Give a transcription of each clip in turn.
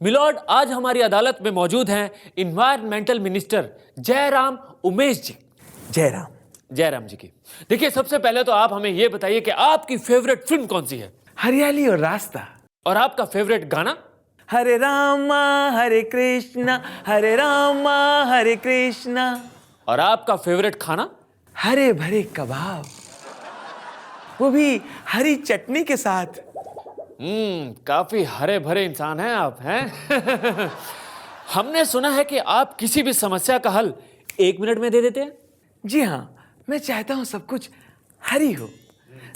Milord, आज हमारी अदालत में मौजूद हैं इन्वायरमेंटल मिनिस्टर जयराम उमेश जी। जयराम जी की। देखिए, सबसे पहले तो आप हमें यह बताइए कि आपकी फेवरेट फिल्म कौन सी है? हरियाली और रास्ता। और आपका फेवरेट गाना? हरे रामा हरे कृष्णा, हरे रामा हरे कृष्णा। और आपका फेवरेट खाना? हरे भरे कबाब, वो भी हरी चटनी के साथ। काफी हरे भरे इंसान हैं आप, हैं? हमने सुना है कि आप किसी भी समस्या का हल 1 मिनट में दे देते हैं। जी हाँ, मैं चाहता हूँ सब कुछ हरी हो।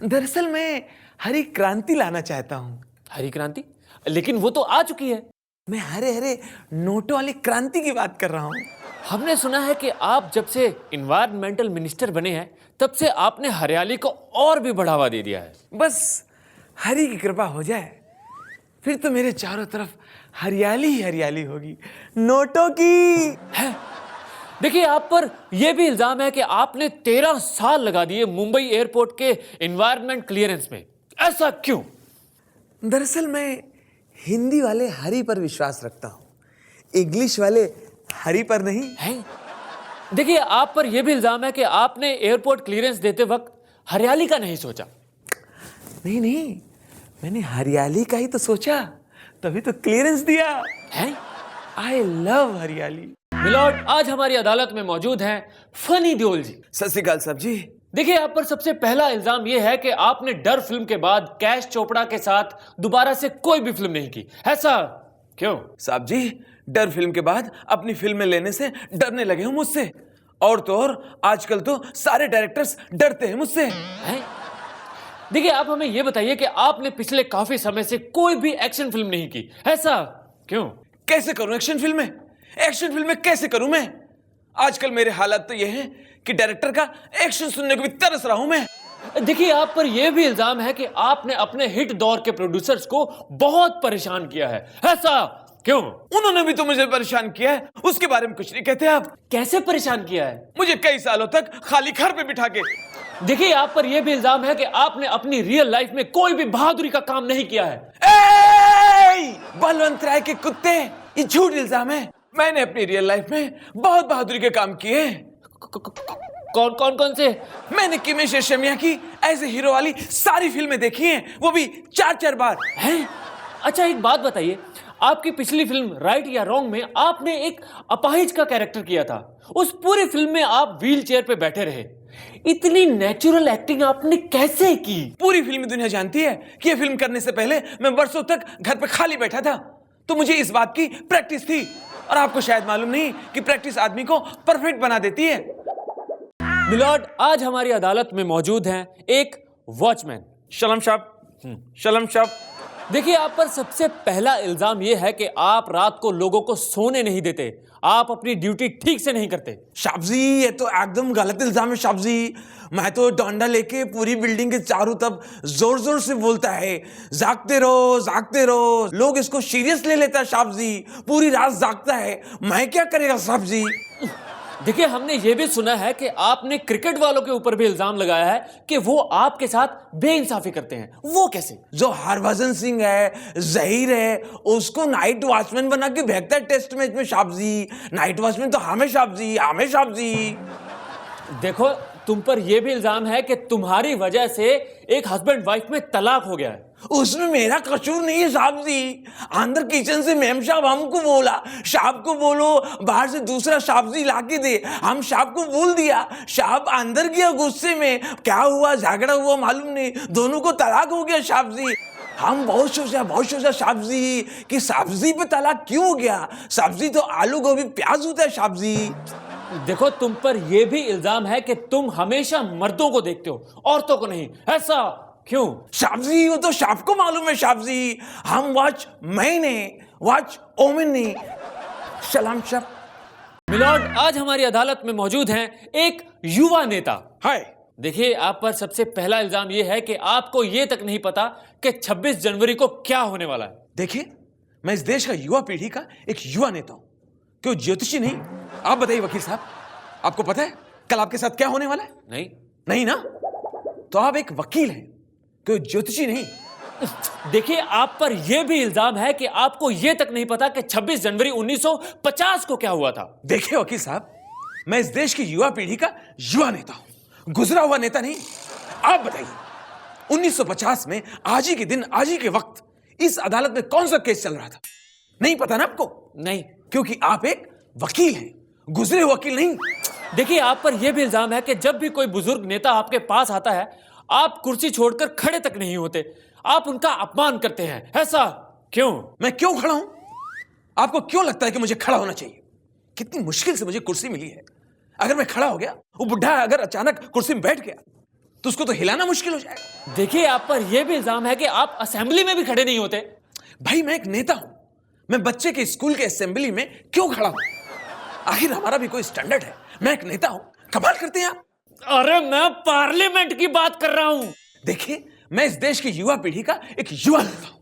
दरअसल मैं हरी क्रांति लाना चाहता हूँ। हरी क्रांति? लेकिन वो तो आ चुकी है। मैं हरे हरे नोटों वाली क्रांति की बात कर रहा हूँ। हमने सुना है कि आप जब से इन्वायरमेंटल मिनिस्टर बने हैं तब से आपने हरियाली को और भी बढ़ावा दे दिया है। बस हरी की कृपा हो जाए, फिर तो मेरे चारों तरफ हरियाली ही हरियाली होगी, नोटों की। है? देखिए, आप पर यह भी इल्जाम है कि आपने 13 साल लगा दिए मुंबई एयरपोर्ट के एनवायरनमेंट क्लियरेंस में। ऐसा क्यों? दरअसल मैं हिंदी वाले हरी पर विश्वास रखता हूँ, इंग्लिश वाले हरी पर नहीं है। देखिए, आप पर यह भी इल्जाम है कि आपने एयरपोर्ट क्लियरेंस देते वक्त हरियाली का नहीं सोचा। नहीं, मैंने हरियाली का ही तो सोचा, तभी तो क्लियरेंस दिया है। आई लव हरियाली। मिलॉर्ड, आज हमारी अदालत में मौजूद हैं फनी देओल जी। सत श्री अकाल साहब जी। देखिए, आप पर सबसे पहला इल्जाम यह है कि आपने डर फिल्म के बाद कैश चोपड़ा के साथ दोबारा से कोई भी फिल्म नहीं की। ऐसा क्यों? साहब जी, डर फिल्म के बाद अपनी फिल्में लेने से डरने लगे हूं मुझसे। और तो और आजकल तो सारे डायरेक्टर्स डरते हैं मुझसे। हैं? देखिए, आप हमें यह बताइए कि आपने पिछले काफी समय से कोई भी एक्शन फिल्म नहीं की। ऐसा क्यों? कैसे करूं एक्शन फिल्में? एक्शन फिल्में कैसे करूं मैं? आजकल मेरे हालात तो ये हैं कि डायरेक्टर का एक्शन सुनने को भी तरस रहा हूं मैं। देखिए, आप पर यह भी इल्जाम है कि आपने अपने हिट दौर के प्रोड्यूसर्स को बहुत परेशान किया है। ऐसा क्यों? उन्होंने भी तो मुझे परेशान किया है, उसके बारे में कुछ नहीं कहते आप। कैसे परेशान किया है? मुझे कई सालों तक खाली घर पे बिठा के। देखिए, आप पर यह भी इल्जाम है कि आपने अपनी रियल लाइफ में कोई भी बहादुरी का काम नहीं किया है। बलवंत राय के कुत्ते, ये झूठ इल्जाम है। मैंने अपनी रियल लाइफ में बहुत बहादुरी के काम किए। कौन से? मैंने किमेश रेशमिया की एज ए हीरो वाली सारी फिल्में देखी हैं, वो भी 4-4 बार। हैं? अच्छा, एक बात बताइए, आपकी पिछली फिल्म राइट या रॉन्ग में आपने एक अपाहिज का कैरेक्टर किया था। उस पूरी फिल्म में आप व्हील चेयर पे बैठे रहे। इतनी नेचुरल एक्टिंग आपने कैसे की? पूरी फिल्मी दुनिया जानती है कि ये फिल्म करने से पहले मैं वर्षों तक घर पे खाली बैठा था, तो मुझे इस बात की प्रैक्टिस थी। और आपको शायद मालूम नहीं कि प्रैक्टिस आदमी को परफेक्ट बना देती है। मिलॉर्ड, आज हमारी अदालत में मौजूद हैं एक वॉचमैन। शलम साहब, शलम साहब। देखिए, आप पर सबसे पहला इल्जाम यह है कि आप रात को लोगों को सोने नहीं देते। आप अपनी ड्यूटी ठीक से नहीं करते। साहब जी, ये तो एकदम गलत इल्जाम है साहब जी। मैं तो डंडा लेके पूरी बिल्डिंग के चारों तरफ जोर जोर से बोलता है, जागते रहो, जागते रहो। लोग इसको सीरियस ले लेता है साहब जी, पूरी रात जागता है। मैं क्या करेगा साहब जी? देखिए, हमने ये भी सुना है कि आपने क्रिकेट वालों के ऊपर भी इल्जाम लगाया है कि वो आपके साथ बेइंसाफी करते हैं। वो कैसे? जो हरभजन सिंह है, जहीर है, उसको नाइट वॉचमैन बना के भेजता है टेस्ट मैच में साहब जी। नाइट वॉचमैन तो हमें साहब जी, हमें साहब जी। देखो, तुम पर यह भी इल्जाम है कि तुम्हारी वजह से एक हस्बैंड वाइफ में तलाक हो गया है। उसमें मेरा कसूर नहीं है साहब जी। अंदर किचन से मैम साहब हमको बोला, साहब को बोलो बाहर से दूसरा साहब जी ला के दे। हम साहब को बोल दिया, साहब अंदर गया गुस्से में। क्या हुआ, झगड़ा हुआ मालूम नहीं, दोनों को तलाक हो गया साहब जी। हम बहुत सोचा साहब जी कि सब्जी पे तलाक क्यों हो गया। सब्जी तो आलू गोभी प्याज होता है साहब जी। देखो, तुम पर यह भी इल्जाम है कि तुम हमेशा मर्दों को देखते हो, औरतों को नहीं। ऐसा क्यों? साहब जी, वो तो साहब को मालूम है साहब जी। हम वॉच मैन है, वॉच ओमेन नहीं। सलाम साहब। मिलॉर्ड, आज हमारी अदालत में मौजूद हैं एक युवा नेता। हाय। देखिए, आप पर सबसे पहला इल्जाम यह है कि आपको यह तक नहीं पता कि 26 जनवरी को क्या होने वाला है। देखिए, मैं इस देश का युवा पीढ़ी का एक युवा नेता हूं, क्यों ज्योतिषी नहीं। आप बताइए वकील साहब, आपको पता है कल आपके साथ क्या होने वाला है? नहीं। नहीं ना? तो आप एक वकील हैं, क्यों ज्योतिषी नहीं। देखिए, आप पर यह भी इल्जाम है कि आपको यह तक नहीं पता कि 26 जनवरी 1950 को क्या हुआ था। देखिए वकील साहब, मैं इस देश की युवा पीढ़ी का युवा नेता हूं, गुजरा हुआ नेता नहीं। आप बताइए, 1950 में आज ही के दिन, आज ही के वक्त इस अदालत में कौन सा केस चल रहा था? नहीं पता ना आपको? नहीं। क्योंकि आप एक वकील हैं, गुजरे हुए वकील नहीं। देखिए, आप पर यह भी इल्जाम है कि जब भी कोई बुजुर्ग नेता आपके पास आता है, आप कुर्सी छोड़कर खड़े तक नहीं होते, आप उनका अपमान करते हैं। ऐसा क्यों? मैं क्यों खड़ा हूं? आपको क्यों लगता है कि मुझे खड़ा होना चाहिए? कितनी मुश्किल से मुझे कुर्सी मिली है। अगर मैं खड़ा हो गया, वो बुढ़ा अगर अचानक कुर्सी में बैठ गया तो उसको तो हिलाना मुश्किल हो जाएगा। देखिए, आप पर यह भी इल्जाम है कि आप असेंबली में भी खड़े नहीं होते। भाई, मैं एक नेता हूं, मैं बच्चे के स्कूल के असेंबली में क्यों खड़ा हूं? आखिर हमारा भी कोई स्टैंडर्ड है। मैं एक नेता हूं, कमाल करते हैं आप। अरे, मैं पार्लियामेंट की बात कर रहा हूं। देखिए, मैं इस देश की युवा पीढ़ी का एक युवा नेता हूं।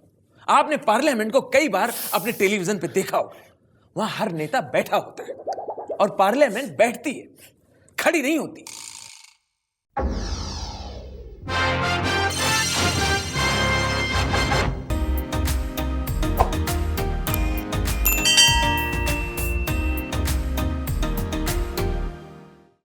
आपने पार्लियामेंट को कई बार अपने टेलीविजन पे देखा होगा। वहां हर नेता बैठा होता है और पार्लियामेंट बैठती है, खड़ी नहीं होती।